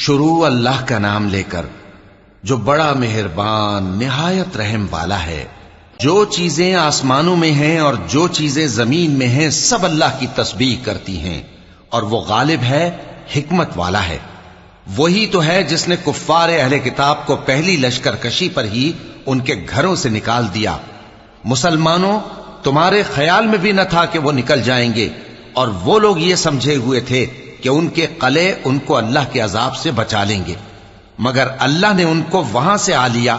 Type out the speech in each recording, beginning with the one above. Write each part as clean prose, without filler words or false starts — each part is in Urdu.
شروع اللہ کا نام لے کر جو بڑا مہربان نہایت رحم والا ہے۔ جو چیزیں آسمانوں میں ہیں اور جو چیزیں زمین میں ہیں سب اللہ کی تسبیح کرتی ہیں، اور وہ غالب ہے، حکمت والا ہے۔ وہی تو ہے جس نے کفار اہل کتاب کو پہلی لشکر کشی پر ہی ان کے گھروں سے نکال دیا۔ مسلمانوں، تمہارے خیال میں بھی نہ تھا کہ وہ نکل جائیں گے، اور وہ لوگ یہ سمجھے ہوئے تھے کہ ان کے قلعے ان کو اللہ کے عذاب سے بچا لیں گے، مگر اللہ نے ان کو وہاں سے آ لیا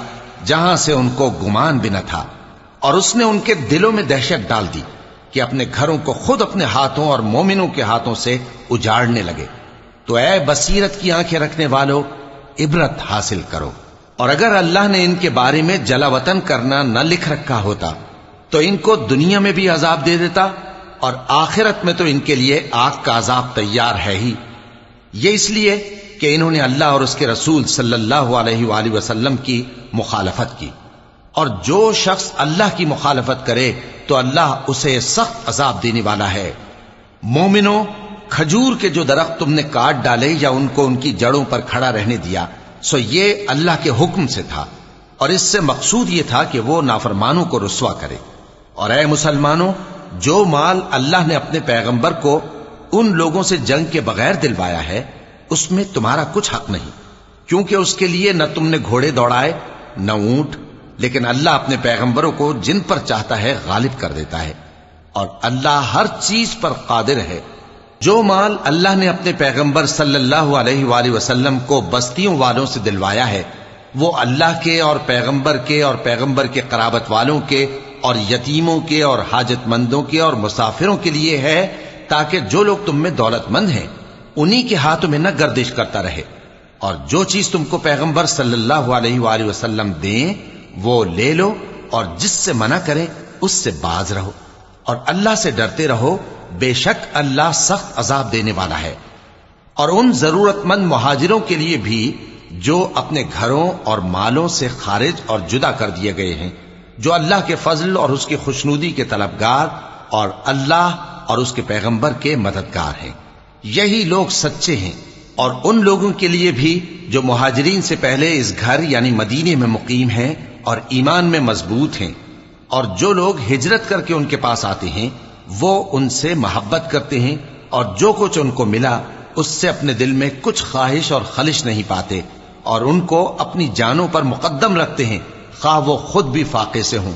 جہاں سے ان کو گمان بھی نہ تھا، اور اس نے ان کے دلوں میں دہشت ڈال دی کہ اپنے گھروں کو خود اپنے ہاتھوں اور مومنوں کے ہاتھوں سے اجاڑنے لگے۔ تو اے بصیرت کی آنکھیں رکھنے والو، عبرت حاصل کرو۔ اور اگر اللہ نے ان کے بارے میں جلا وطن کرنا نہ لکھ رکھا ہوتا تو ان کو دنیا میں بھی عذاب دے دیتا، اور آخرت میں تو ان کے لیے آگ کا عذاب تیار ہے ہی۔ یہ اس لیے کہ انہوں نے اللہ اور اس کے رسول صلی اللہ علیہ وآلہ وسلم کی مخالفت کی، اور جو شخص اللہ کی مخالفت کرے تو اللہ اسے سخت عذاب دینے والا ہے۔ مومنوں، کھجور کے جو درخت تم نے کاٹ ڈالے یا ان کو ان کی جڑوں پر کھڑا رہنے دیا، سو یہ اللہ کے حکم سے تھا، اور اس سے مقصود یہ تھا کہ وہ نافرمانوں کو رسوا کرے۔ اور اے مسلمانوں، جو مال اللہ نے اپنے پیغمبر کو ان لوگوں سے جنگ کے بغیر دلوایا ہے اس میں تمہارا کچھ حق نہیں، کیونکہ اس کے لیے نہ تم نے گھوڑے دوڑائے نہ اونٹ، لیکن اللہ اپنے پیغمبروں کو جن پر چاہتا ہے غالب کر دیتا ہے، اور اللہ ہر چیز پر قادر ہے۔ جو مال اللہ نے اپنے پیغمبر صلی اللہ علیہ وآلہ وسلم کو بستیوں والوں سے دلوایا ہے وہ اللہ کے اور پیغمبر کے قرابت والوں کے اور یتیموں کے اور حاجت مندوں کے اور مسافروں کے لیے ہے، تاکہ جو لوگ تم میں دولت مند ہیں انہی کے ہاتھوں میں نہ گردش کرتا رہے، اور جو چیز تم کو پیغمبر صلی اللہ علیہ وآلہ وسلم دیں وہ لے لو، اور جس سے منع کرے اس سے باز رہو، اور اللہ سے ڈرتے رہو، بے شک اللہ سخت عذاب دینے والا ہے۔ اور ان ضرورت مند مہاجروں کے لیے بھی جو اپنے گھروں اور مالوں سے خارج اور جدا کر دیے گئے ہیں، جو اللہ کے فضل اور اس کی خوشنودی کے طلبگار اور اللہ اور اس کے پیغمبر کے مددگار ہیں، یہی لوگ سچے ہیں۔ اور ان لوگوں کے لیے بھی جو مہاجرین سے پہلے اس گھر یعنی مدینے میں مقیم ہیں اور ایمان میں مضبوط ہیں، اور جو لوگ ہجرت کر کے ان کے پاس آتے ہیں وہ ان سے محبت کرتے ہیں، اور جو کچھ ان کو ملا اس سے اپنے دل میں کچھ خواہش اور خلش نہیں پاتے، اور ان کو اپنی جانوں پر مقدم رکھتے ہیں، خواہ وہ خود بھی فاقے سے ہوں۔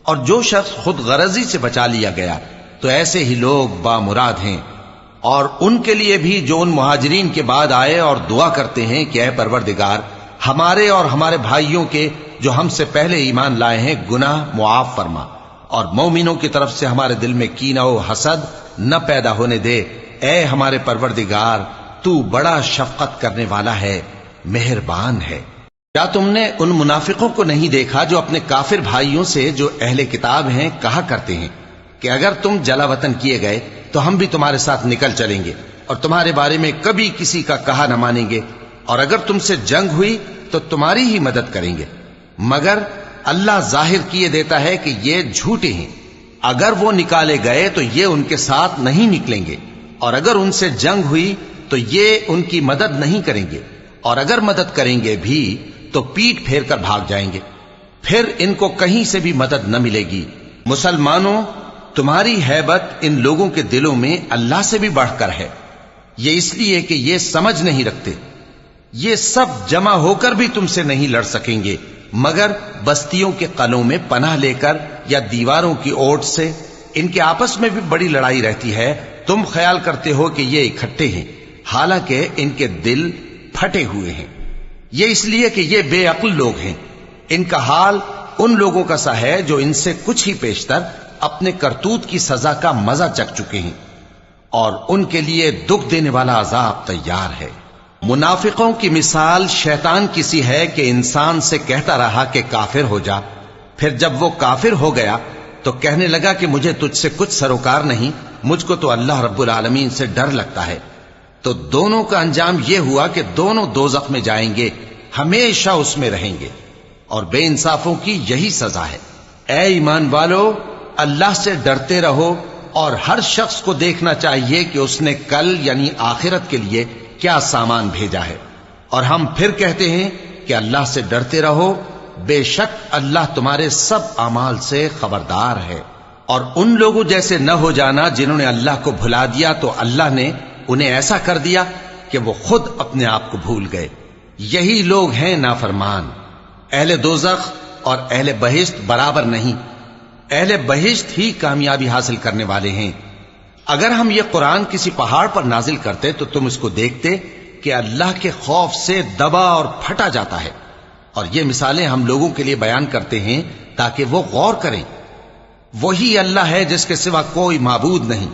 اور جو شخص خود غرضی سے بچا لیا گیا تو ایسے ہی لوگ بامراد ہیں۔ اور ان کے لیے بھی جو ان مہاجرین کے بعد آئے اور دعا کرتے ہیں کہ اے پروردگار، ہمارے اور ہمارے بھائیوں کے جو ہم سے پہلے ایمان لائے ہیں گناہ معاف فرما، اور مومنوں کی طرف سے ہمارے دل میں کینہ و حسد نہ پیدا ہونے دے، اے ہمارے پروردگار تو بڑا شفقت کرنے والا ہے، مہربان ہے۔ کیا تم نے ان منافقوں کو نہیں دیکھا جو اپنے کافر بھائیوں سے جو اہل کتاب ہیں کہا کرتے ہیں کہ اگر تم جلا وطن کیے گئے تو ہم بھی تمہارے ساتھ نکل چلیں گے، اور تمہارے بارے میں کبھی کسی کا کہا نہ مانیں گے، اور اگر تم سے جنگ ہوئی تو تمہاری ہی مدد کریں گے، مگر اللہ ظاہر کیے دیتا ہے کہ یہ جھوٹے ہیں۔ اگر وہ نکالے گئے تو یہ ان کے ساتھ نہیں نکلیں گے، اور اگر ان سے جنگ ہوئی تو یہ ان کی مدد نہیں کریں گے، اور اگر مدد کریں گے بھی تو پیٹ پھیر کر بھاگ جائیں گے، پھر ان کو کہیں سے بھی مدد نہ ملے گی۔ مسلمانوں، تمہاری ہیبت ان لوگوں کے دلوں میں اللہ سے بھی بڑھ کر ہے، یہ اس لیے کہ یہ سمجھ نہیں رکھتے۔ یہ سب جمع ہو کر بھی تم سے نہیں لڑ سکیں گے، مگر بستیوں کے قلعوں میں پناہ لے کر یا دیواروں کی اوٹ سے۔ ان کے آپس میں بھی بڑی لڑائی رہتی ہے، تم خیال کرتے ہو کہ یہ اکٹھے ہیں، حالانکہ ان کے دل پھٹے ہوئے ہیں۔ یہ اس لیے کہ یہ بے عقل لوگ ہیں۔ ان کا حال ان لوگوں کا سا ہے جو ان سے کچھ ہی پیشتر اپنے کرتوت کی سزا کا مزہ چکھ چکے ہیں، اور ان کے لیے دکھ دینے والا عذاب تیار ہے۔ منافقوں کی مثال شیطان کی سی ہے کہ انسان سے کہتا رہا کہ کافر ہو جا، پھر جب وہ کافر ہو گیا تو کہنے لگا کہ مجھے تجھ سے کچھ سروکار نہیں، مجھ کو تو اللہ رب العالمین سے ڈر لگتا ہے۔ تو دونوں کا انجام یہ ہوا کہ دونوں دوزخ میں جائیں گے، ہمیشہ اس میں رہیں گے، اور بے انصافوں کی یہی سزا ہے۔ اے ایمان والو، اللہ سے ڈرتے رہو، اور ہر شخص کو دیکھنا چاہیے کہ اس نے کل یعنی آخرت کے لیے کیا سامان بھیجا ہے، اور ہم پھر کہتے ہیں کہ اللہ سے ڈرتے رہو، بے شک اللہ تمہارے سب اعمال سے خبردار ہے۔ اور ان لوگوں جیسے نہ ہو جانا جنہوں نے اللہ کو بھلا دیا تو اللہ نے انہیں ایسا کر دیا کہ وہ خود اپنے آپ کو بھول گئے۔ یہی لوگ ہیں نافرمان۔ اہل دوزخ اور اہل بہشت برابر نہیں، اہل بہشت ہی کامیابی حاصل کرنے والے ہیں۔ اگر ہم یہ قرآن کسی پہاڑ پر نازل کرتے تو تم اس کو دیکھتے کہ اللہ کے خوف سے دبا اور پھٹا جاتا ہے۔ اور یہ مثالیں ہم لوگوں کے لیے بیان کرتے ہیں تاکہ وہ غور کریں۔ وہی اللہ ہے جس کے سوا کوئی معبود نہیں،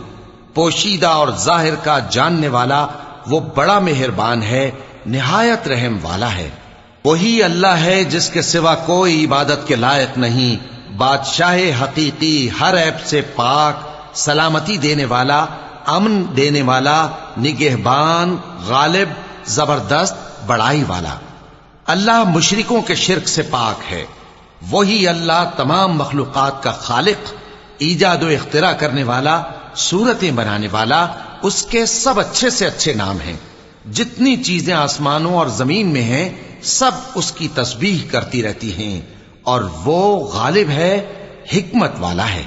پوشیدہ اور ظاہر کا جاننے والا، وہ بڑا مہربان ہے، نہایت رحم والا ہے۔ وہی اللہ ہے جس کے سوا کوئی عبادت کے لائق نہیں، بادشاہ حقیقی، ہر عیب سے پاک، سلامتی دینے والا، امن دینے والا، نگہبان، غالب، زبردست، بڑائی والا۔ اللہ مشرکوں کے شرک سے پاک ہے۔ وہی اللہ تمام مخلوقات کا خالق، ایجاد و اختراع کرنے والا، صورتیں بنانے والا، اس کے سب اچھے سے اچھے نام ہیں۔ جتنی چیزیں آسمانوں اور زمین میں ہیں سب اس کی تسبیح کرتی رہتی ہیں، اور وہ غالب ہے، حکمت والا ہے۔